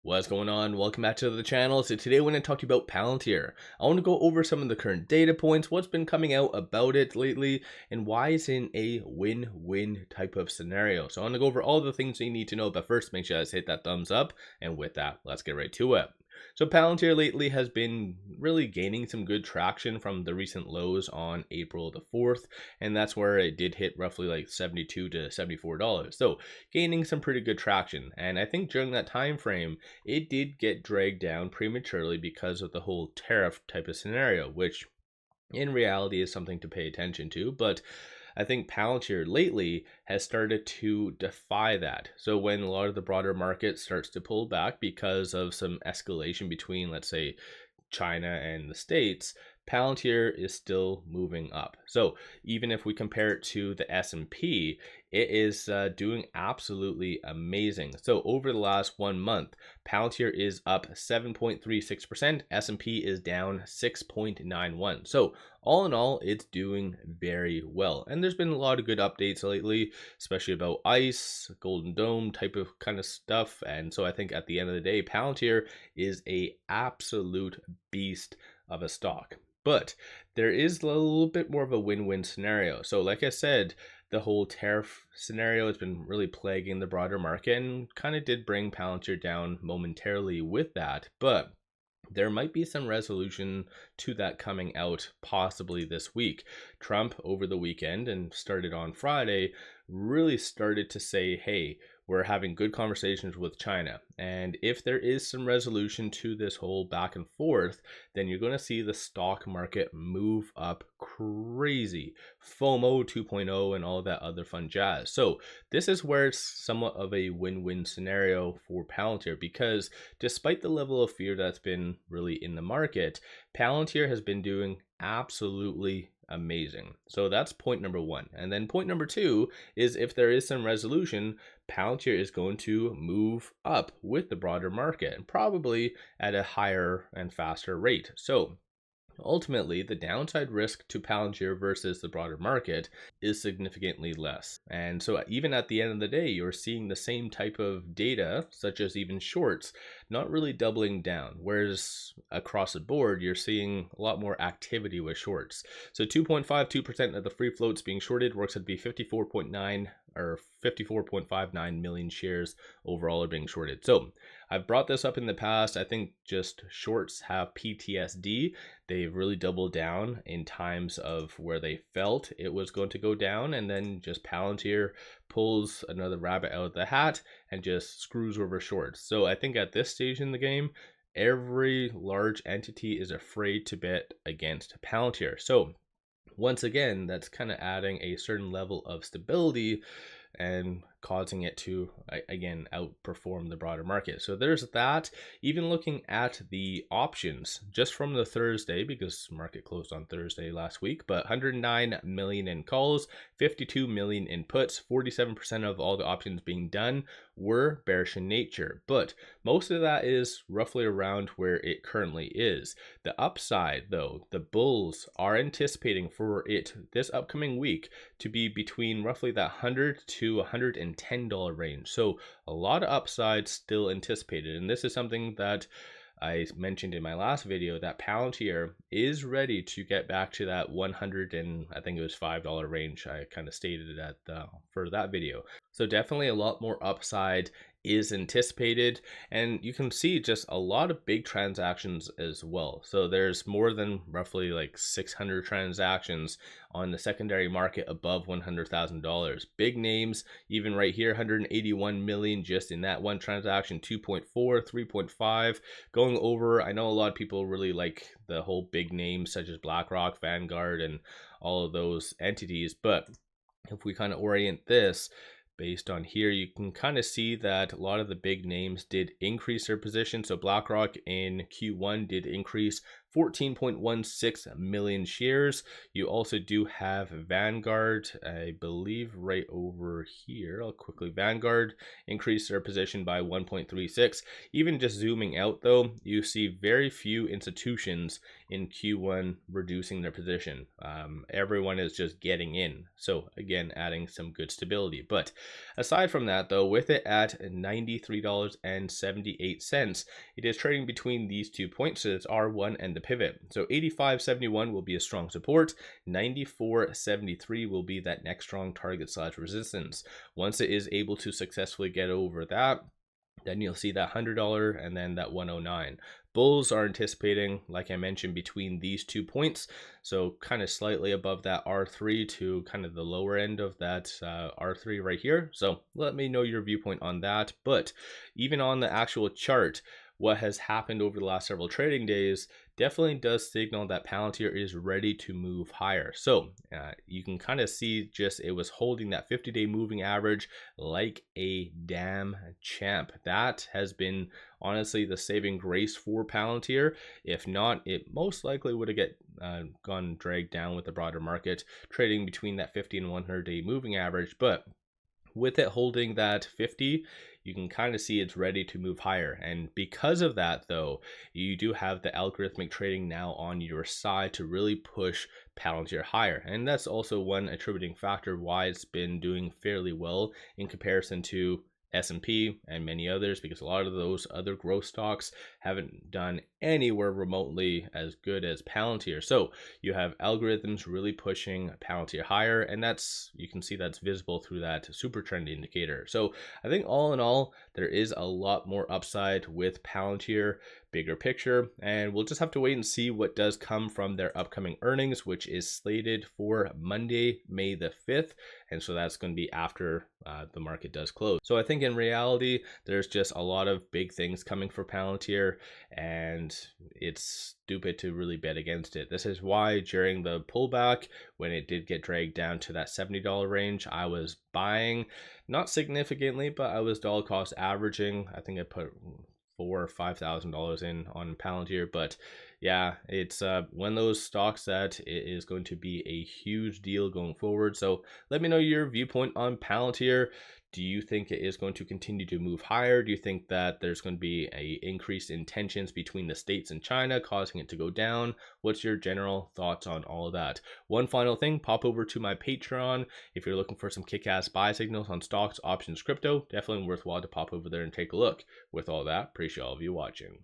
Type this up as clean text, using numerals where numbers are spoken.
What's going on? Welcome back to the channel. So today I want to talk to you about Palantir. I want to go over some of the current data points, what's been coming out about it lately, and why it's in a win-win type of scenario. So I want to go over all the things you need to know, but first make sure you guys hit that thumbs up. And with that, let's get right to it. So Palantir lately has been really gaining some good traction from the recent lows on April the 4th, and that's where it did hit roughly like $72 to $74. So gaining some pretty good traction, and I think during that time frame it did get dragged down prematurely because of the whole tariff type of scenario, which in reality is something to pay attention to. But I think Palantir lately has started to defy that. So when a lot of the broader market starts to pull back because of some escalation between, let's say, China and the States, Palantir is still moving up. So even if we compare it to the S&P, it is doing absolutely amazing. So over the last 1 month, Palantir is up 7.36%, S&P is down 6.91%. So all in all, it's doing very well. And there's been a lot of good updates lately, especially about ICE, Golden Dome type of kind of stuff. And so I think at the end of the day, Palantir is a absolute beast of a stock. But there is a little bit more of a win-win scenario. So like I said, the whole tariff scenario has been really plaguing the broader market and kind of did bring Palantir down momentarily with that. But there might be some resolution to that coming out possibly this week. Trump over the weekend and started on Friday really started to say, hey, we're having good conversations with China. And if there is some resolution to this whole back and forth, then you're going to see the stock market move up crazy. FOMO 2.0 and all that other fun jazz. So this is where it's somewhat of a win-win scenario for Palantir, because despite the level of fear that's been really in the market, Palantir has been doing absolutely amazing. So that's point number one. And then point number two is if there is some resolution, Palantir is going to move up with the broader market and probably at a higher and faster rate. So ultimately, the downside risk to Palantir versus the broader market is significantly less. And so even at the end of the day, you're seeing the same type of data, such as even shorts, not really doubling down. Whereas across the board, you're seeing a lot more activity with shorts. So 2.52% of the free floats being shorted works out to be 54.9 or 54.59 million shares overall are being shorted. So I've brought this up in the past. I think just shorts have PTSD. They've really doubled down in times of where they felt it was going to go down, and then just Palantir pulls another rabbit out of the hat and just screws over shorts. So I think at this stage in the game, every large entity is afraid to bet against Palantir. So once again, that's kind of adding a certain level of stability and causing it to, again, outperform the broader market. So there's that. Even looking at the options just from the Thursday, because market closed on Thursday last week, but 109 million in calls, 52 million in puts, 47% of all the options being done were bearish in nature. But most of that is roughly around where it currently is. The upside, though, the bulls are anticipating for it this upcoming week to be between roughly that $100 to $110 range. So a lot of upside still anticipated. And this is something that I mentioned in my last video, that Palantir is ready to get back to that 100 and I think it was $5 range. I kind of stated it at for that video. So definitely a lot more upside is anticipated, and you can see just a lot of big transactions as well. So there's more than roughly like 600 transactions on the secondary market above $100,000. Big names, even right here, 181 million just in that one transaction, 2.4, 3.5 going over. I know a lot of people really like the whole big names such as BlackRock, Vanguard, and all of those entities, but if we kind of orient this based on here, you can kind of see that a lot of the big names did increase their position. So BlackRock in Q1 did increase 14.16 million shares. You also do have Vanguard, I believe right over here. I'll quickly, Vanguard increased their position by 1.36. Even just zooming out though, you see very few institutions in Q1 reducing their position. Everyone is just getting in. So again, adding some good stability. But aside from that though, with it at $93.78, it is trading between these 2 points. So it's R1 and the pivot. So 85.71 will be a strong support. 94.73 will be that next strong target / resistance. Once it is able to successfully get over that, then you'll see that $100 and then that 109. Bulls are anticipating, like I mentioned, between these 2 points. So kind of slightly above that R3 to kind of the lower end of that R3 right here. So let me know your viewpoint on that. But even on the actual chart, what has happened over the last several trading days definitely does signal that Palantir is ready to move higher. So you can kind of see just it was holding that 50-day moving average like a damn champ. That has been honestly the saving grace for Palantir. If not, it most likely would have gone dragged down with the broader market, trading between that 50 and 100-day moving average. But with it holding that 50, you can kind of see it's ready to move higher. And because of that though, you do have the algorithmic trading now on your side to really push Palantir higher. And that's also one attributing factor why it's been doing fairly well in comparison to S&P and many others, because a lot of those other growth stocks haven't done anywhere remotely as good as Palantir. So you have algorithms really pushing Palantir higher, and that's, you can see that's visible through that super trend indicator. So I think all in all, there is a lot more upside with Palantir, bigger picture, and we'll just have to wait and see what does come from their upcoming earnings, which is slated for Monday, May the 5th. And so that's going to be after the market does close. So I think in reality, there's just a lot of big things coming for Palantir, and it's stupid to really bet against it. This is why during the pullback, when it did get dragged down to that $70 range, I was buying, not significantly, but I was dollar cost averaging. I think I put $4,000 or $5,000 in on Palantir. But yeah, it's one of those stocks that it is going to be a huge deal going forward. So let me know your viewpoint on Palantir. Do you think it is going to continue to move higher? Do you think that there's going to be a increase in tensions between the States and China causing it to go down? What's your general thoughts on all of that? One final thing, pop over to my Patreon if you're looking for some kick-ass buy signals on stocks, options, crypto. Definitely worthwhile to pop over there and take a look. With all that, appreciate all of you watching.